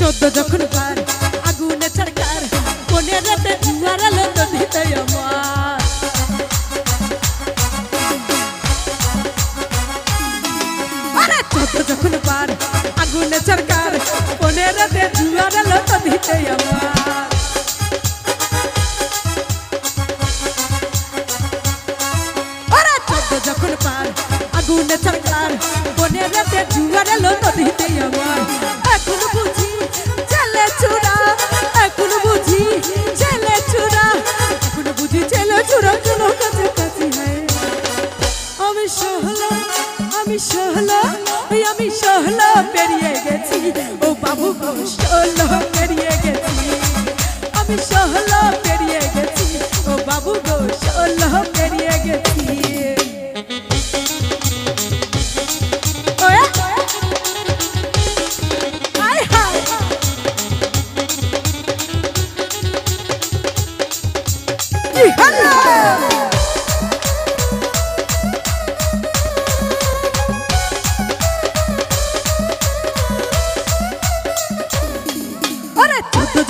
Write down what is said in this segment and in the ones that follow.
চোদ্দ যখন পার আগুনে সরকার কোনে রাতে জুয়ার আলো তো দিতে আমার আরে চোদ্দ যখন পার আগুনে সরকার কোনে রাতে জুয়ার আলো তো দিতে আমার আরে চোদ্দ যখন পার আগুনে সরকার কোনে রাতে জুয়ার আলো তো দিতে আমার এখন বুঝি চলে চূড়া এখন বুঝি চলে চূড়া এখন বুঝি চলে চূড়া কোন কাছে কাছে হয় আমি সহলা আমি সহলা পেরিয়ে গেছি ও বাবু গো সহলা পেরিয়ে গেছি আমি সহলা পেরিয়ে গেছি ও বাবু গো সহলা পেরিয়ে গেছি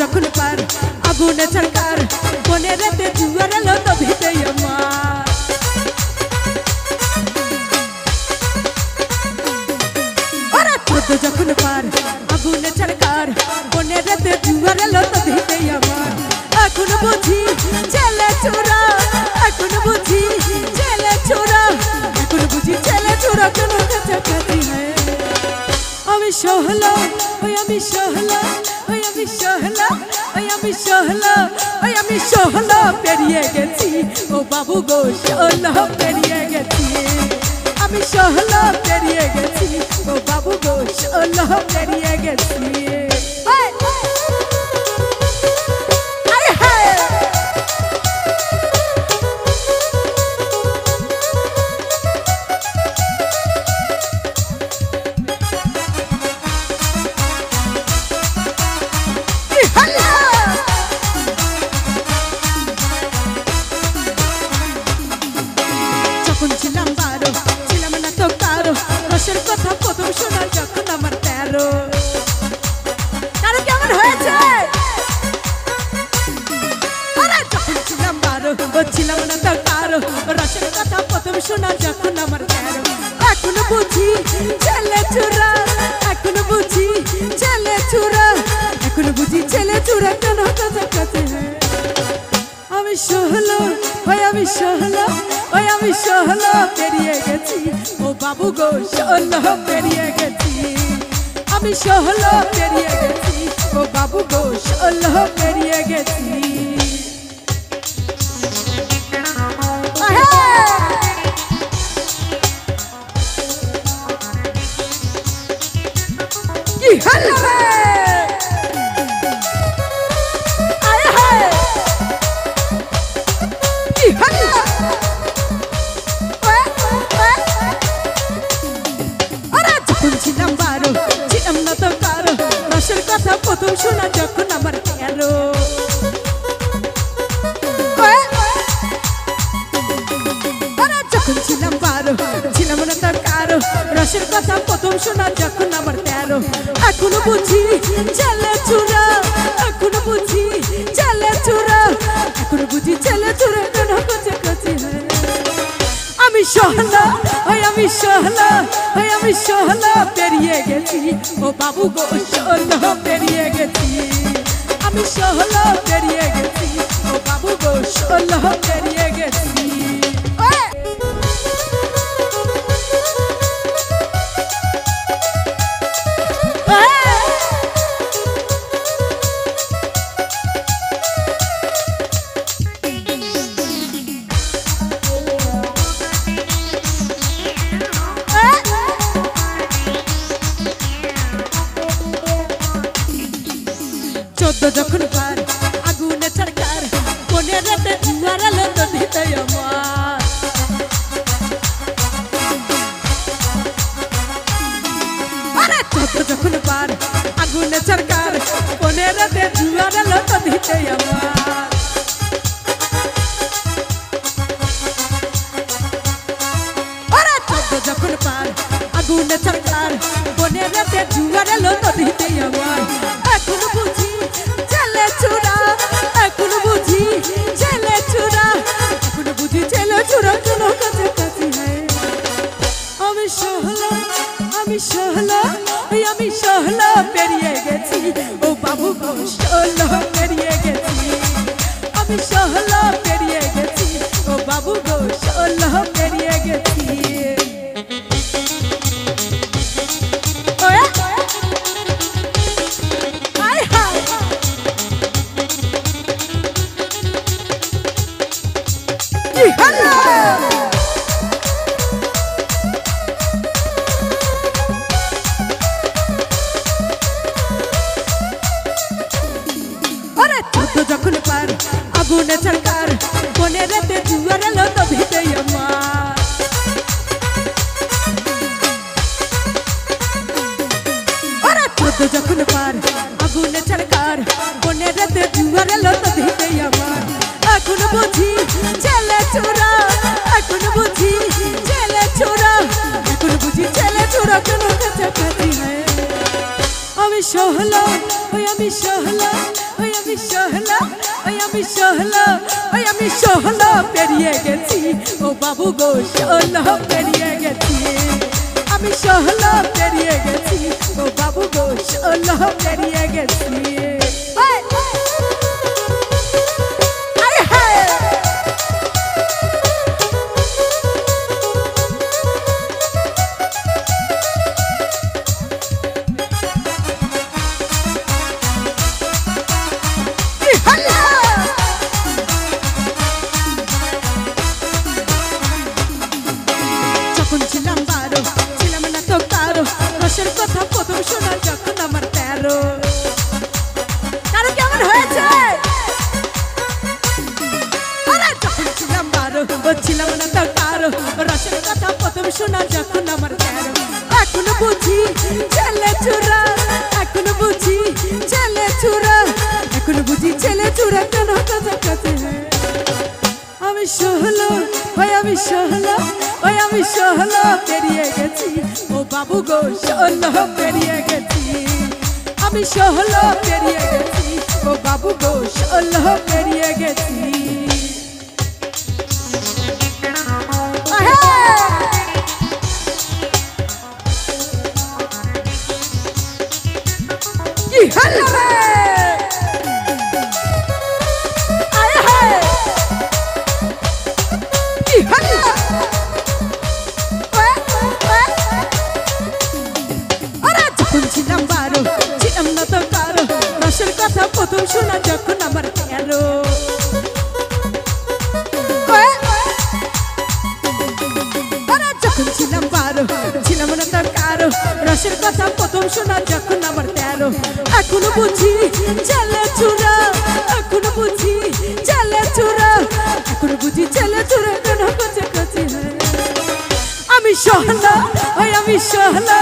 যখন পার আগুনে সরকার কোনে রাতে জুয়ার আলো তো দিতে আমার ওরা চোদ্দ যখন পার আগুনে সরকার কোনে রাতে জুয়ার আলো তো দিতে আমার এখন বুঝি চলে চোরা এখন বুঝি চলে চোরা এখন বুঝি চলে চোরা কেন কাছাকাছি হয় আমি সহলা আমি সহলা আমি সহলা আমি সহলা পেরিয়ে গেছি ও বাবু গো সহলা পেরিয়ে গেছি আমি সহলা পেরিয়ে গেছি ও বাবু গো সহলা পেরিয়ে গেছি যখন ছিলাম 12 ছিলাম না তো কারো রসের কথা প্রথম শোনা যখন আমার 13 কারো কেমন হয়েছে আরে যখন ছিলাম 12 ছিলাম না তো কারো রসের কথা প্রথম শোনা যখন আমার 13 এখন বুঝি ছেলে চোরা এখন বুঝি ছেলে চোরা এখন বুঝি ছেলে চোরা কেন কাছাকাছি আমি সহলা আমি সহলা পেরিয়ে গেছি ও বাবু গো সহলা পেরিয়ে গেছি আমি সহলা পেরিয়ে গেছি ও বাবু গো সহলা পেরিয়ে গেছি কি হলো ছিলাম 12 ছিলাম না তো কারো রসের কথা প্রথম শোনা যখন আমার 13 যখন ছিলাম 12 ছিলাম না তো কারো রসের কথা প্রথম শোনা যখন আমার 13 এখন বুঝি চলে চূড়া এখন বুঝি চলে চূড়া এখন বুঝি চলে চূড়া কেন কাছাকাছি হয় আমি সহলা আমি সহলা পেরিয়ে গেছি ও বাবু গো সহলা পেরিয়ে গেছি আমি সহলা পেরিয়ে গেছি ও বাবু গো সহলা পেরিয়ে গেছি চোদ্দ যখন পার আগুনে সরকার কোনে রাতে জুয়ার আলো তো দিতে আমার আরে চোদ্দ যখন পার আগুনে সরকার কোনে রাতে জুয়ার আলো তো দিতে আমার আরে চোদ্দ যখন পার আগুনে সরকার কোনে রাতে জুয়ার আলো তো দিতে আমার এখন সহলা আমি সহলা আমি সহলা পেরিয়ে গেছি ও বাবু গো সহলা পেরিয়ে গেছি আমি সহলা পেরিয়ে গেছি ও বাবু গো সহলা পেরিয়ে গেছি যখন পার আগুনে ছলকার কোনে রাতে জুয়ার এলো তো ভিতে আমার ওরে চোদ্দ যখন পার আগুনে ছলকার কোনে রাতে জুয়ার এলো তো ভিতে আমার এখন বুঝি ছেলে চোরা এখন বুঝি ছেলে চোরা এখন বুঝি ছেলে চোরা কেন কাছাকাছি হয় আমি সহলা আমি সহলা আমি সহলা আমি সহলা আমি সহলা পেরিয়ে গেছি ও বাবু গো সহলা পেরিয়ে গেছি আমি সহলা পেরিয়ে গেছি ও বাবু গো সহলা পেরিয়ে গেছি যখন ছিলাম 12 ছিলাম না তো কারো রসের কথা প্রথম শোনা যখন আমার 13 কারো কেমন হয়েছে আরে যখন ছিলাম 12 ছিলাম না তো কারো রসের কথা প্রথম শোনা যখন আমার 13 এখন বুঝি ছেলে চোরা এখন বুঝি ছেলে চোরা এখন বুঝি ছেলে চোরা কেন কাছাকাছি আমি সহলা আমি সহলা আমি সহলা পেরিয়ে গেছি ও বাবু গো সহলা পেরিয়ে গেছি আমি সহলা পেরিয়ে গেছি ও বাবু গো সহলা পেরিয়ে গেছি কি হলো ছিলাম 12 ছিলাম না তো কারো রসের কথা প্রথম শোনা যখন আমার 13 যখন ছিলাম 12 ছিলাম না তো কারো রসের কথা প্রথম শোনা যখন আমার 13 এখন বুঝি ছেলে চোরা এখন বুঝি ছেলে চোরা এখন বুঝি ছেলে চোরা কেন কাছাকাছি আমি সহলা আমি সহলা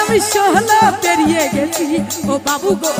আমি সহলা পেরিয়ে গেছি ও বাবু গো